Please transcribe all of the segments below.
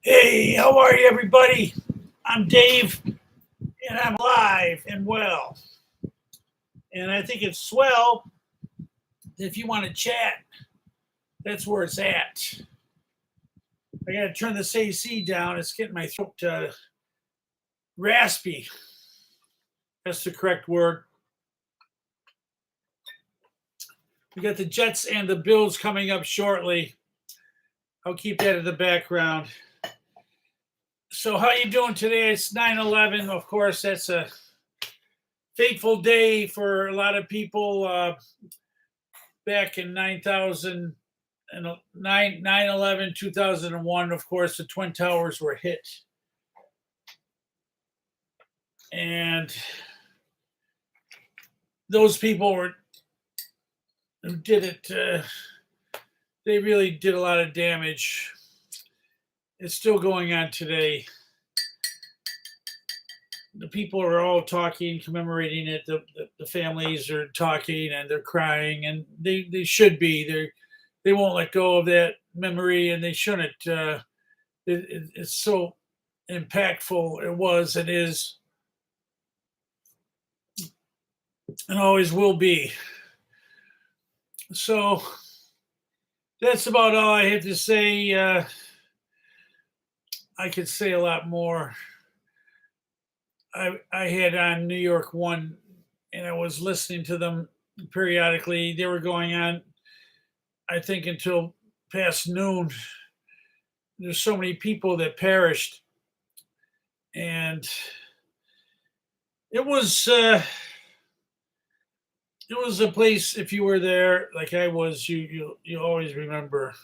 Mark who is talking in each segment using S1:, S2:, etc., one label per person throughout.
S1: Hey, how are you, everybody? I'm Dave, and I'm alive and well. And I think it's swell. If you want to chat, that's where it's at. I got to turn this AC down. It's getting my throat raspy. That's the correct word. We got the Jets and the Bills coming up shortly. I'll keep that in the background. So how you doing today? It's 9/11. Of course, that's a fateful day for a lot of people. Back in 9,000 and 9/11, 2001, of course, the Twin Towers were hit. And those people who did it, they really did a lot of damage. It's still going on today. The people are all talking, commemorating it. The families are talking and they're crying, and they should be. They won't let go of that memory, and they shouldn't. It's so impactful. It is, and always will be. So that's about all I have to say. I could say a lot more. I had on New York One, and I was listening to them periodically. They were going on, I think, until past noon. There's so many people that perished, and it was a place. If you were there, like I was, you always remember.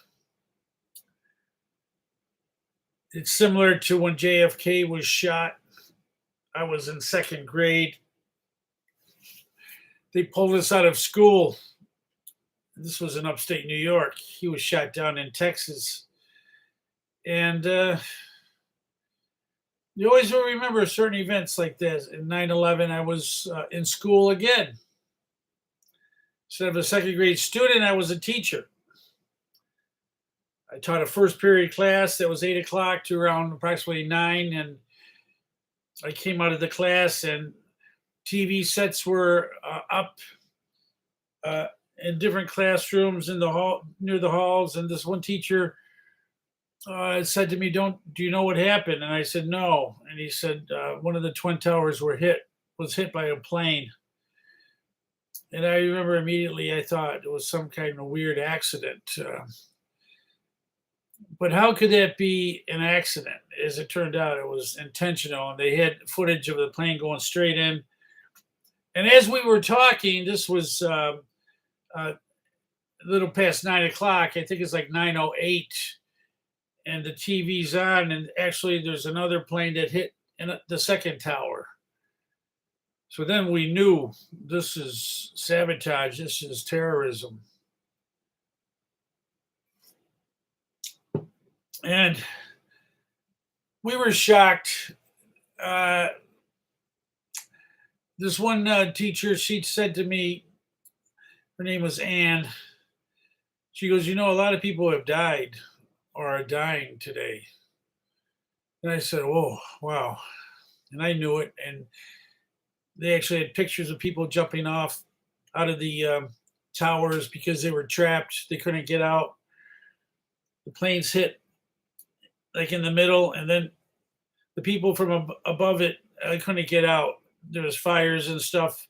S1: It's similar to when JFK was shot. I was in second grade. They pulled us out of school. This was in upstate New York. He was shot down in Texas. And you always will remember certain events like this. In 9/11, I was in school again. Instead of a second grade student, I was a teacher. I taught a first period class that was 8 o'clock to around approximately 9. And I came out of the class, and TV sets were up in different classrooms in the hall, near the halls. And this one teacher said to me, "Do you know what happened?" And I said, "No." And he said, "One of the Twin Towers was hit by a plane." And I remember immediately I thought it was some kind of weird accident. But how could that be an accident? As it turned out, it was intentional. And they had footage of the plane going straight in. And as we were talking, this was a little past 9 o'clock. I think it's like 9:08. And the TV's on. And actually, there's another plane that hit in the second tower. So then we knew this is sabotage. This is terrorism. And we were shocked. This one teacher, she said to me, her name was Anne. She goes, "A lot of people have died or are dying today." And I said, "Oh, wow." And I knew it. And they actually had pictures of people jumping off out of the towers because they were trapped. They couldn't get out. The planes hit like in the middle, and then the people from above it couldn't get out. There was fires and stuff.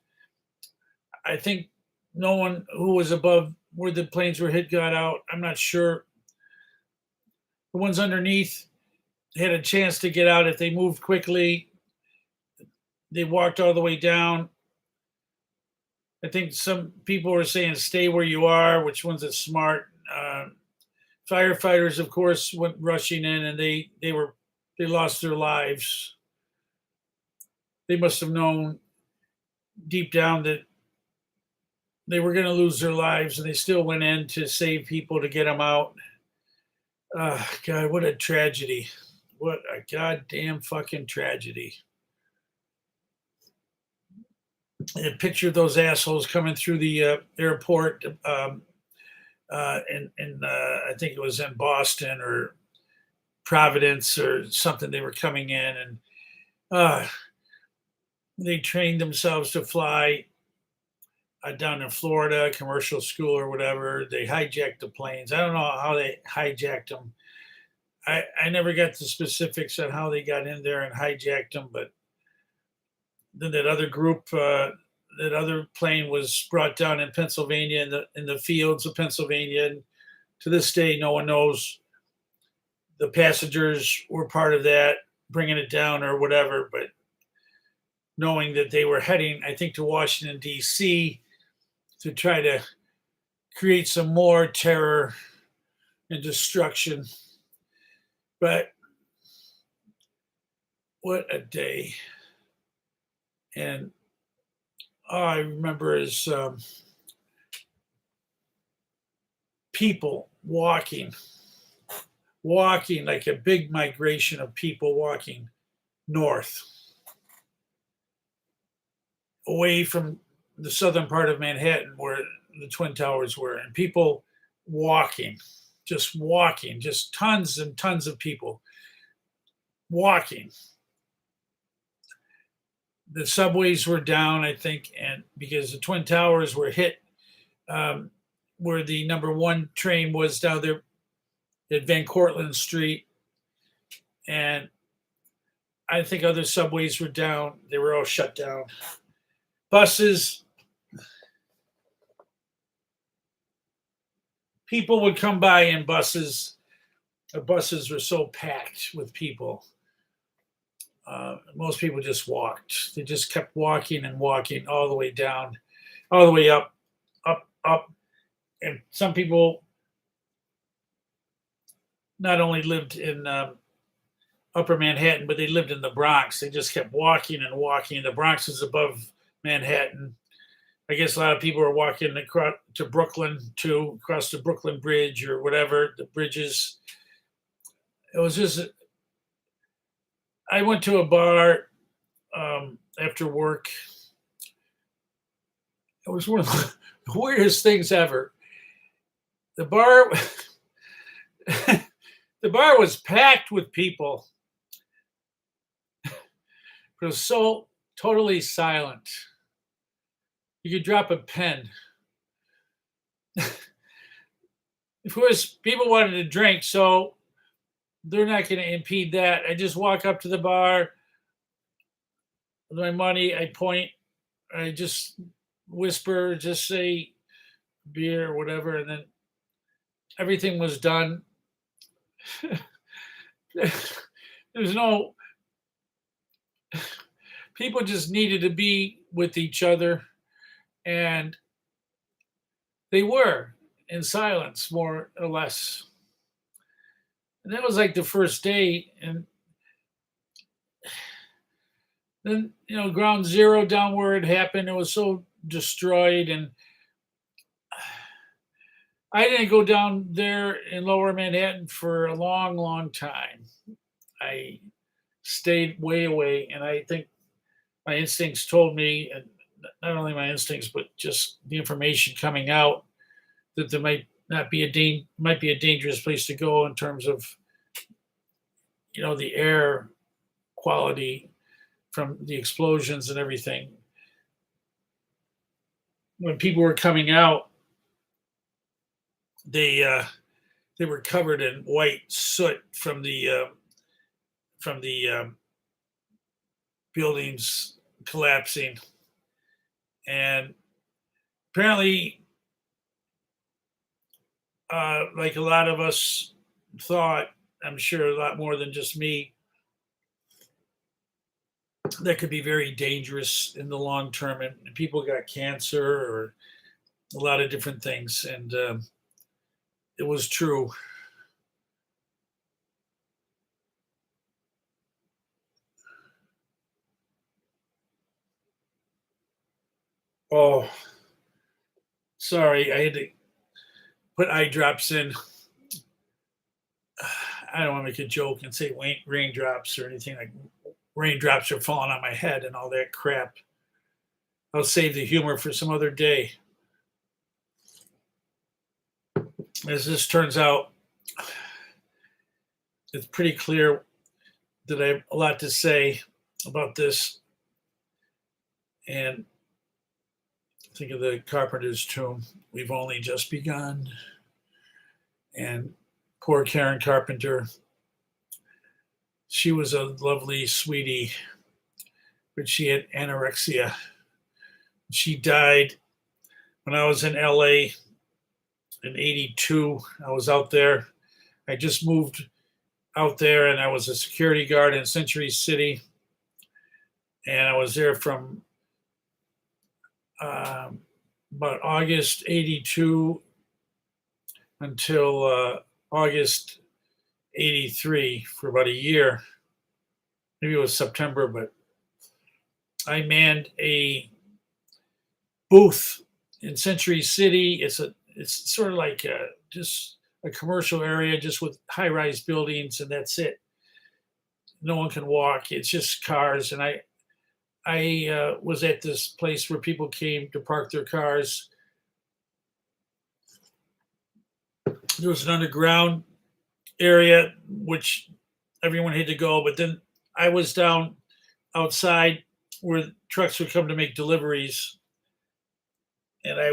S1: I think no one who was above where the planes were hit got out. I'm not sure. The ones underneath had a chance to get out if they moved quickly. They walked all the way down. I think some people were saying stay where you are, which one's it smart. Firefighters, of course, went rushing in, and they lost their lives. They must have known deep down that they were going to lose their lives, and they still went in to save people, to get them out. God, what a tragedy. What a goddamn fucking tragedy. And picture those assholes coming through the airport, and I think it was in Boston, or Providence or something. They were coming in, and uh, they trained themselves to fly down in Florida, commercial school or whatever. They hijacked the planes. I don't know how they hijacked them. I never got the specifics on how they got in there and hijacked them, but then that other group, that other plane was brought down in Pennsylvania, in the fields of Pennsylvania. And to this day, no one knows the passengers were part of that, bringing it down or whatever. But knowing that they were heading, I think, to Washington, D.C. to try to create some more terror and destruction. But what a day. And all I remember is people walking like a big migration of people walking north, away from the southern part of Manhattan where the Twin Towers were, and people walking, just tons and tons of people walking. The subways were down, I think, and because the Twin Towers were hit, where the number one train was down there at Van Cortlandt Street, and I think other subways were down. They were all shut down. Buses, people would come by in buses. The buses were so packed with people. Most people just walked. They just kept walking and walking all the way down, all the way up, up, up. And some people not only lived in Upper Manhattan, but they lived in the Bronx. They just kept walking and walking. The Bronx is above Manhattan. I guess a lot of people are walking across to Brooklyn too, across the Brooklyn Bridge or whatever, the bridges. It was just, I went to a bar after work. It was one of the weirdest things ever. The bar, the bar was packed with people. It was so totally silent. You could drop a pen. Of course, people wanted to drink, so they're not going to impede that. I just walk up to the bar with my money. I point. I just whisper, just say beer or whatever, and then everything was done. There's no. People just needed to be with each other, and they were in silence, more or less. And that was like the first day. And then, Ground Zero down where it happened, it was so destroyed. And I didn't go down there in Lower Manhattan for a long, long time. I stayed way away. And I think my instincts told me, and not only my instincts, but just the information coming out, that there might be a dangerous place to go in terms of the air quality from the explosions and everything. When people were coming out, they were covered in white soot from the buildings collapsing, and apparently, like a lot of us thought, I'm sure a lot more than just me, that could be very dangerous in the long term, and people got cancer or a lot of different things, and it was true. Oh, sorry, I had to put eye drops in. I don't want to make a joke and say raindrops or anything, like raindrops are falling on my head and all that crap. I'll save the humor for some other day. As this turns out, it's pretty clear that I have a lot to say about this. And think of the Carpenter's tomb. We've only just begun. And poor Karen Carpenter, she was a lovely sweetie, but she had anorexia. She died when I was in LA in 82. I was out there. I just moved out there and I was a security guard in Century City. And I was there from about August 82 until August 83 for about a year. Maybe it was September, but I manned a booth in Century City. It's sort of like just a commercial area, just with high-rise buildings, and that's it. No one can walk. It's just cars. And I was at this place where people came to park their cars. There was an underground area which everyone had to go, but then I was down outside where trucks would come to make deliveries, and I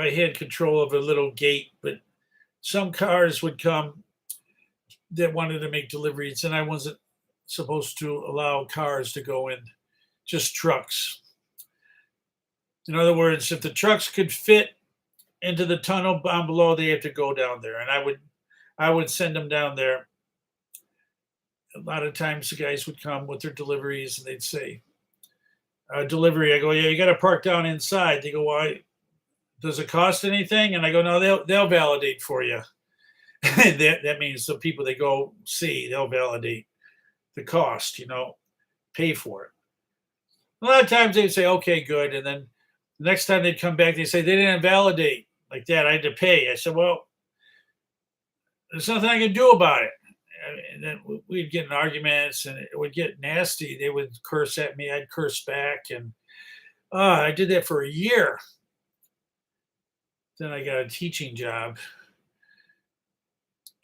S1: had control of a little gate, but some cars would come that wanted to make deliveries, and I wasn't supposed to allow cars to go in, just trucks. In other words, if the trucks could fit into the tunnel down below, they had to go down there, and I would send them down there. A lot of times the guys would come with their deliveries and they'd say, delivery. I go, yeah, you got to park down inside. They go, why? Does it cost anything? And I go, no, they'll validate for you. that means the people they go see, they'll validate the cost, pay for it. A lot of times they'd say, okay, good. And then the next time they'd come back, they say they didn't validate like that. I had to pay. I said, well, there's nothing I can do about it. And then we'd get in arguments and it would get nasty. They would curse at me. I'd curse back. And I did that for a year. Then I got a teaching job.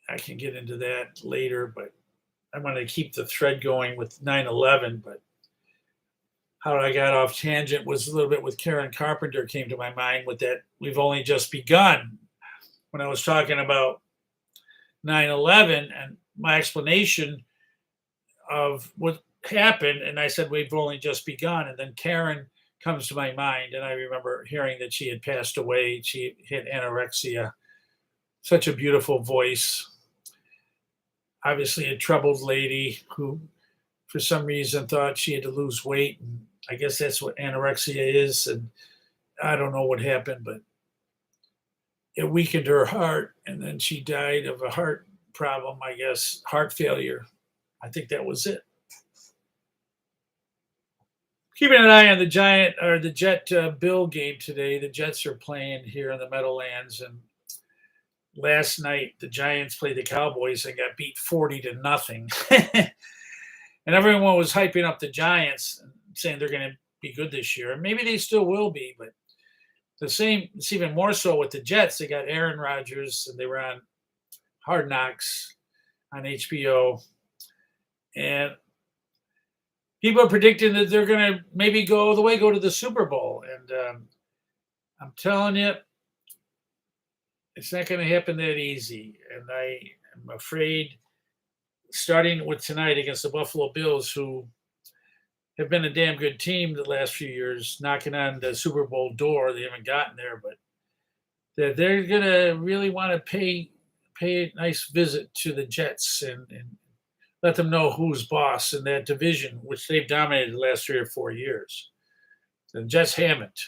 S1: I can get into that later, but I want to keep the thread going with 9/11. But how I got off tangent was a little bit with Karen Carpenter came to my mind with that. We've only just begun. When I was talking about 9/11 and my explanation of what happened, and I said we've only just begun, and then Karen comes to my mind, and I remember hearing that she had passed away. She had anorexia. Such a beautiful voice. Obviously a troubled lady who for some reason thought she had to lose weight, and I guess that's what anorexia is, and I don't know what happened, but it weakened her heart, and then she died of a heart problem, I guess, heart failure. I think that was it. Keeping an eye on the Jet Bill game today. The Jets are playing here in the Meadowlands, and last night the Giants played the Cowboys and got beat 40-0. And everyone was hyping up the Giants and saying they're going to be good this year. And maybe they still will be, but it's even more so with the Jets. They got Aaron Rodgers and they were on Hard Knocks on HBO. And people are predicting that they're going to maybe go to the Super Bowl. And I'm telling you, it's not going to happen that easy. And I am afraid, starting with tonight against the Buffalo Bills, who have been a damn good team the last few years, knocking on the Super Bowl door. They haven't gotten there, but that they're going to really want to pay a nice visit to the Jets and let them know who's boss in that division, which they've dominated the last 3 or 4 years. The Jets haven't.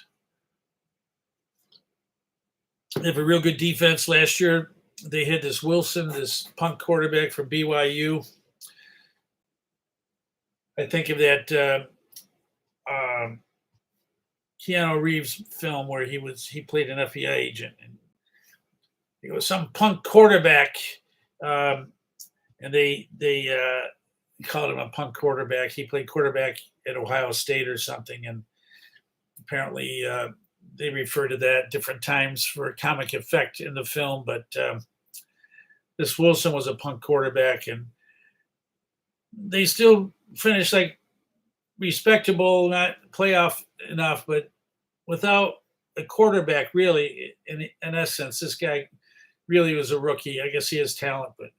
S1: They have a real good defense. Last year, they had this Wilson, this punk quarterback from BYU. I think of that Keanu Reeves film where he played an FBI agent, and he was some punk quarterback, and they called him a punk quarterback. He played quarterback at Ohio State or something, and apparently they refer to that different times for comic effect in the film. But this Wilson was a punk quarterback, and they still finished like respectable, not playoff enough, but without a quarterback, really, in essence, this guy really was a rookie. I guess he has talent, but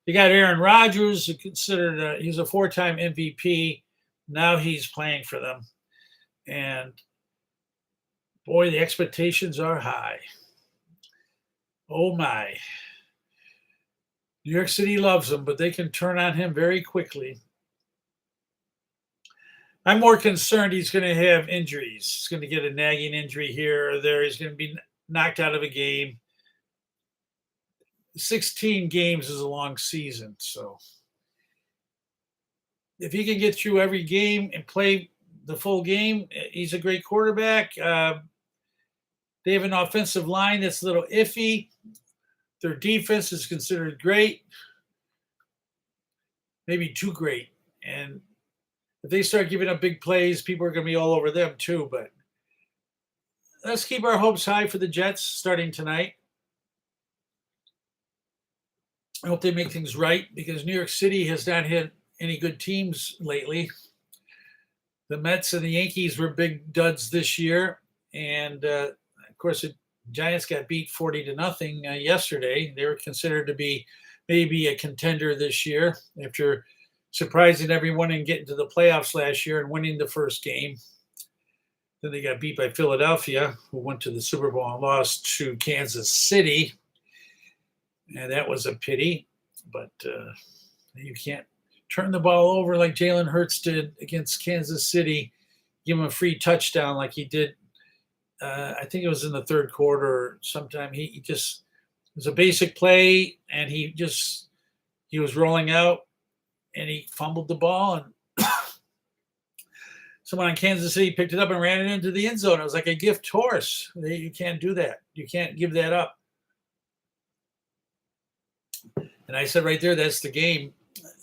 S1: you got Aaron Rodgers, who considered he's a four-time MVP. Now he's playing for them, and boy, the expectations are high. Oh my! New York City loves him, but they can turn on him very quickly. I'm more concerned he's going to have injuries. He's going to get a nagging injury here or there. He's going to be knocked out of a game. 16 games is a long season. So if he can get through every game and play the full game, he's a great quarterback. They have an offensive line that's a little iffy. Their defense is considered great, maybe too great. And if they start giving up big plays, people are going to be all over them too. But let's keep our hopes high for the Jets starting tonight. I hope they make things right because New York City has not had any good teams lately. The Mets and the Yankees were big duds this year. And, of course, the Giants got beat 40-0 yesterday. They were considered to be maybe a contender this year after surprising everyone and getting to the playoffs last year and winning the first game. Then they got beat by Philadelphia, who went to the Super Bowl and lost to Kansas City. And that was a pity. But you can't turn the ball over like Jalen Hurts did against Kansas City, give him a free touchdown like he did. I think it was in the third quarter or sometime. He just, it was a basic play, and he was rolling out, and he fumbled the ball, and someone in Kansas City picked it up and ran it into the end zone. It was like a gift horse. You can't do that. You can't give that up. And I said right there, that's the game.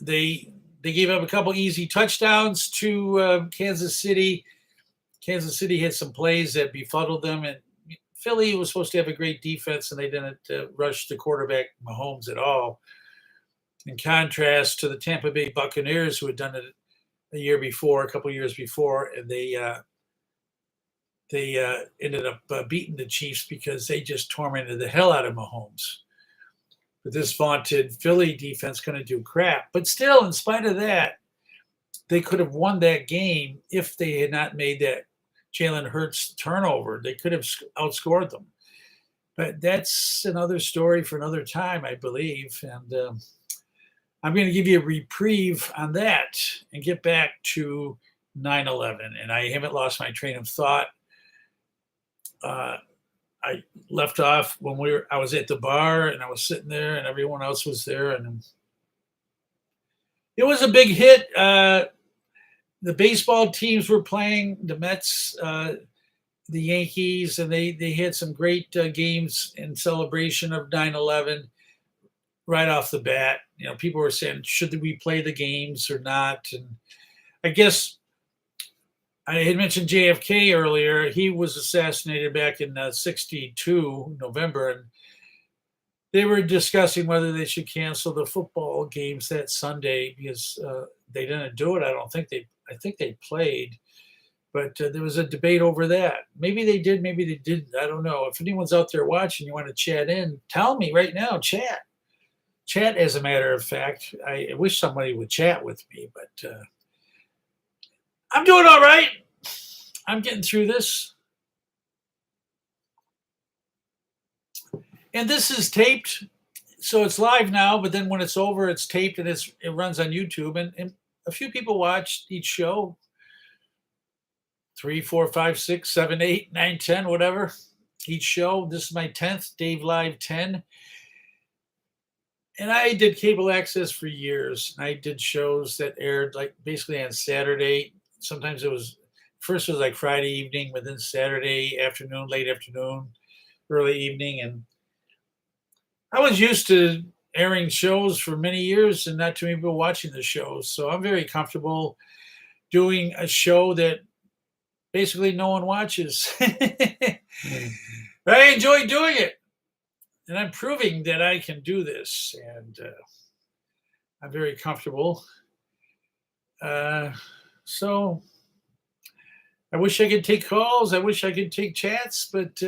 S1: They gave up a couple easy touchdowns to Kansas City. Kansas City had some plays that befuddled them, and Philly was supposed to have a great defense, and they didn't rush the quarterback Mahomes at all. In contrast to the Tampa Bay Buccaneers, who had done it a couple years before, and they ended up beating the Chiefs because they just tormented the hell out of Mahomes. But this vaunted Philly defense couldn't do crap. But still, in spite of that, they could have won that game if they had not made that Jalen Hurts turnover. They could have outscored them. But that's another story for another time, I believe. And I'm going to give you a reprieve on that and get back to 9/11. And I haven't lost my train of thought. I left off when I was at the bar and I was sitting there and everyone else was there. And it was a big hit. The baseball teams were playing, the Mets, the Yankees, and they had some great games in celebration of 9/11 right off the bat. You know, people were saying, should we play the games or not? And I guess I had mentioned JFK earlier. He was assassinated back in 1962, November, and they were discussing whether they should cancel the football games that Sunday because they didn't do it. I think they played, but there was a debate over that. Maybe they did, maybe they didn't. I don't know. If anyone's out there watching, you want to chat in, tell me right now. Chat, as a matter of fact. I wish somebody would chat with me, but I'm doing all right. I'm getting through this. And this is taped, so it's live now, but then when it's over, it's taped and it runs on YouTube. And a few people watch each show. 3, 4, 5, 6, 7, 8, 9, 10, whatever. Each show. This is my 10th, Dave Live 10. And I did cable access for years. I did shows that aired like basically on Saturday. Sometimes first it was like Friday evening, but then Saturday afternoon, late afternoon, early evening. And I was used to airing shows for many years and not too many people watching the shows. So I'm very comfortable doing a show that basically no one watches. I enjoy doing it. And I'm proving that I can do this, and I'm very comfortable. Uh, so I wish I could take calls. I wish I could take chats, but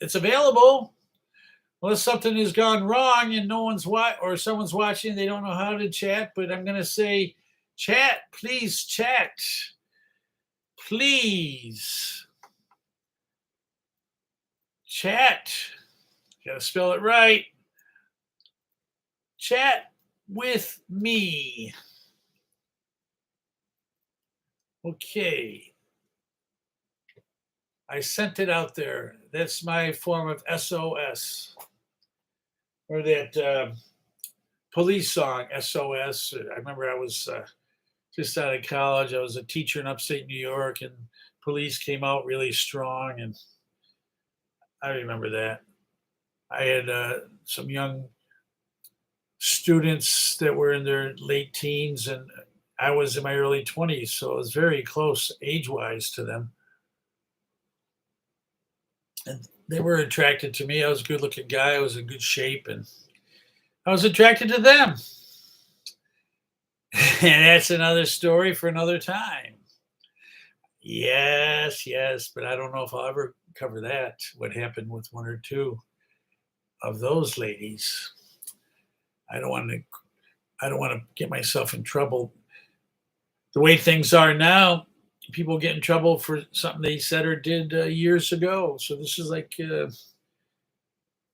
S1: it's available. Unless something has gone wrong and no one's or someone's watching, they don't know how to chat. But I'm going to say, chat, please chat, please chat. Got to spell it right. Chat with me. Okay. I sent it out there. That's my form of SOS. Or that police song, SOS. I remember I was just out of college. I was a teacher in upstate New York, and police came out really strong. And I remember that. I had some young students that were in their late teens, and I was in my early 20s. So I was very close age wise to them. And they were attracted to me. I was a good looking guy. I was in good shape, and I was attracted to them. And that's another story for another time. Yes, yes, but I don't know if I'll ever cover that. What happened with one or two of those ladies. I don't want to. I don't want to get myself in trouble. The way things are now, people get in trouble for something they said or did years ago. So this is like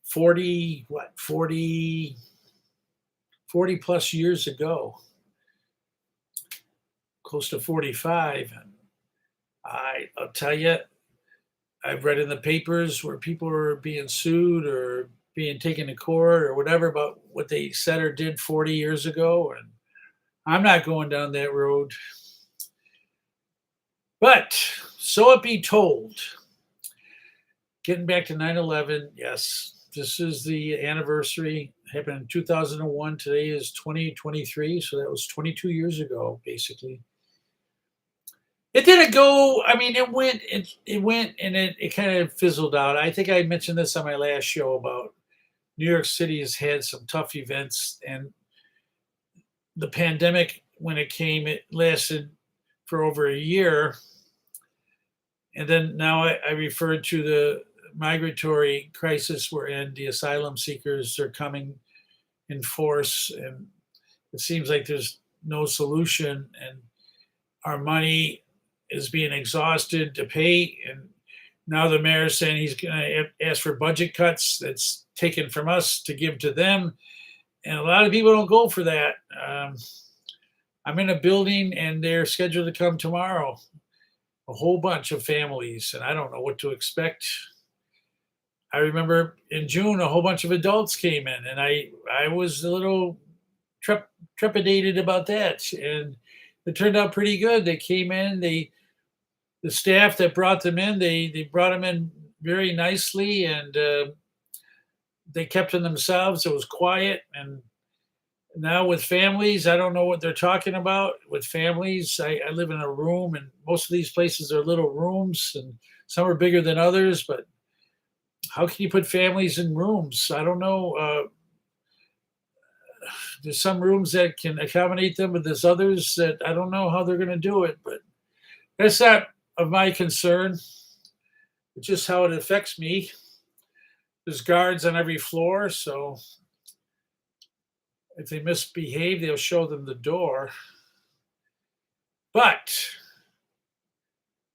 S1: 40 plus years ago, close to 45. I'll tell you, I've read in the papers where people are being sued or being taken to court or whatever about what they said or did 40 years ago. And I'm not going down that road. But so it be told. Getting back to 9/11, yes, this is the anniversary. It happened in 2001. Today is 2023. So that was 22 years ago, basically. It didn't go. I mean, it went, and it kind of fizzled out. I think I mentioned this on my last show about New York City has had some tough events, and the pandemic, when it came, it lasted for over a year. And then now I referred to the migratory crisis we're in. The asylum seekers are coming in force, and it seems like there's no solution, and our money is being exhausted to pay. And now the mayor's saying he's going to ask for budget cuts that's taken from us to give to them. And a lot of people don't go for that. I'm in a building, and they're scheduled to come tomorrow. A whole bunch of families, and I don't know what to expect. I remember in June, a whole bunch of adults came in, and I was a little trepidated about that. And it turned out pretty good. They came in, the staff that brought them in, they brought them in very nicely, and they kept to themselves. It was quiet. And now with families, I don't know what they're talking about. With families, I live in a room, and most of these places are little rooms, and some are bigger than others. But how can you put families in rooms? I don't know. There's some rooms that can accommodate them, but there's others that I don't know how they're going to do it. But that's not of my concern. It's just how it affects me. There's guards on every floor, so if they misbehave, they'll show them the door. But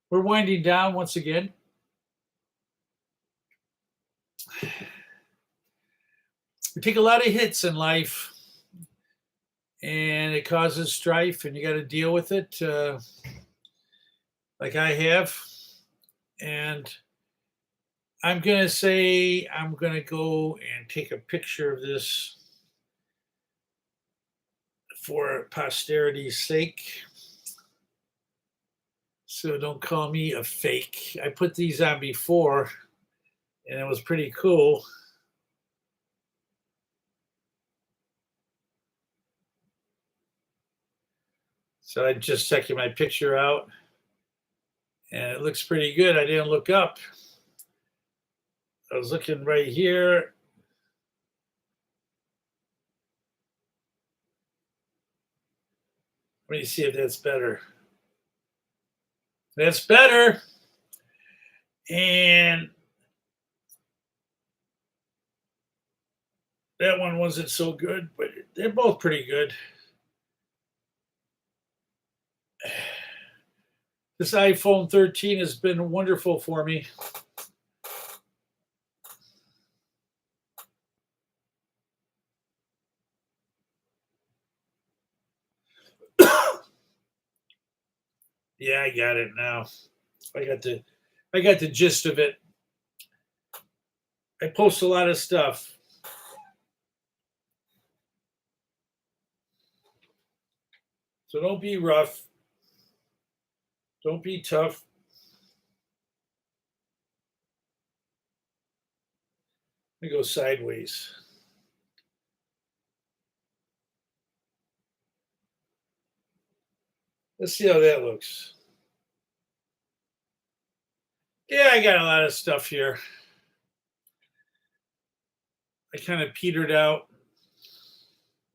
S1: we're winding down once again. We take a lot of hits in life, and it causes strife, and you got to deal with it like I have. And I'm going to say I'm going to go and take a picture of this for posterity's sake. So don't call me a fake. I put these on before, and it was pretty cool. So I just checking my picture out, and it looks pretty good. I didn't look up. I was looking right here. Let me see if that's better. That's better. And that one wasn't so good, but they're both pretty good. This iPhone 13 has been wonderful for me. Yeah, I got it now. I got the gist of it. I post a lot of stuff. So don't be rough. Don't be tough. Let me go sideways. Let's see how that looks. Yeah, I got a lot of stuff here. I kind of petered out.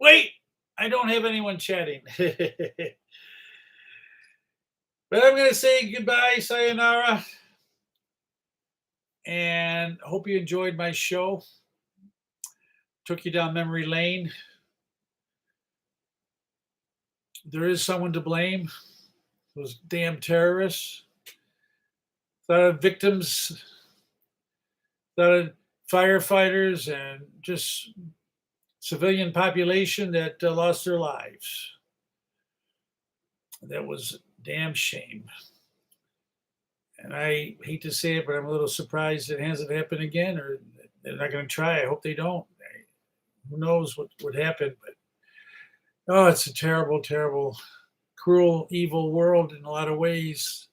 S1: Wait, I don't have anyone chatting. But I'm going to say goodbye, sayonara, and hope you enjoyed my show. Took you down memory lane. There is someone to blame. Those damn terrorists. A lot of victims, a lot of firefighters, and just civilian population that lost their lives. That was a damn shame. And I hate to say it, but I'm a little surprised it hasn't happened again, or they're not going to try. I hope they don't. Who knows what would happen? But oh, it's a terrible, terrible, cruel, evil world in a lot of ways.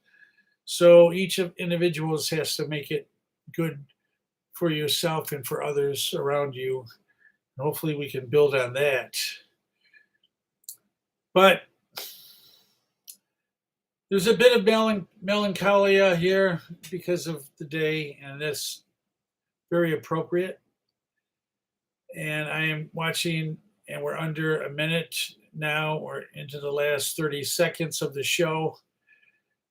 S1: So each of individuals has to make it good for yourself and for others around you. Hopefully, we can build on that. But there's a bit of melancholia here because of the day, and that's very appropriate. And I am watching, and we're under a minute now. We're into the last 30 seconds of the show.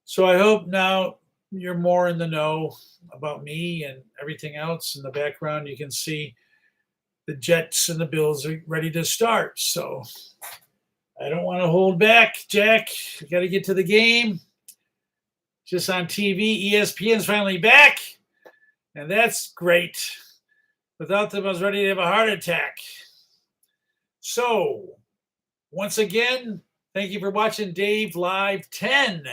S1: So I hope now you're more in the know about me and everything else. In the background, you can see the Jets and the Bills are ready to start. So I don't want to hold back, Jack. We got to get to the game. Just on TV, ESPN's finally back, and that's great. Without them, I was ready to have a heart attack. So, once again, thank you for watching Dave Live 10.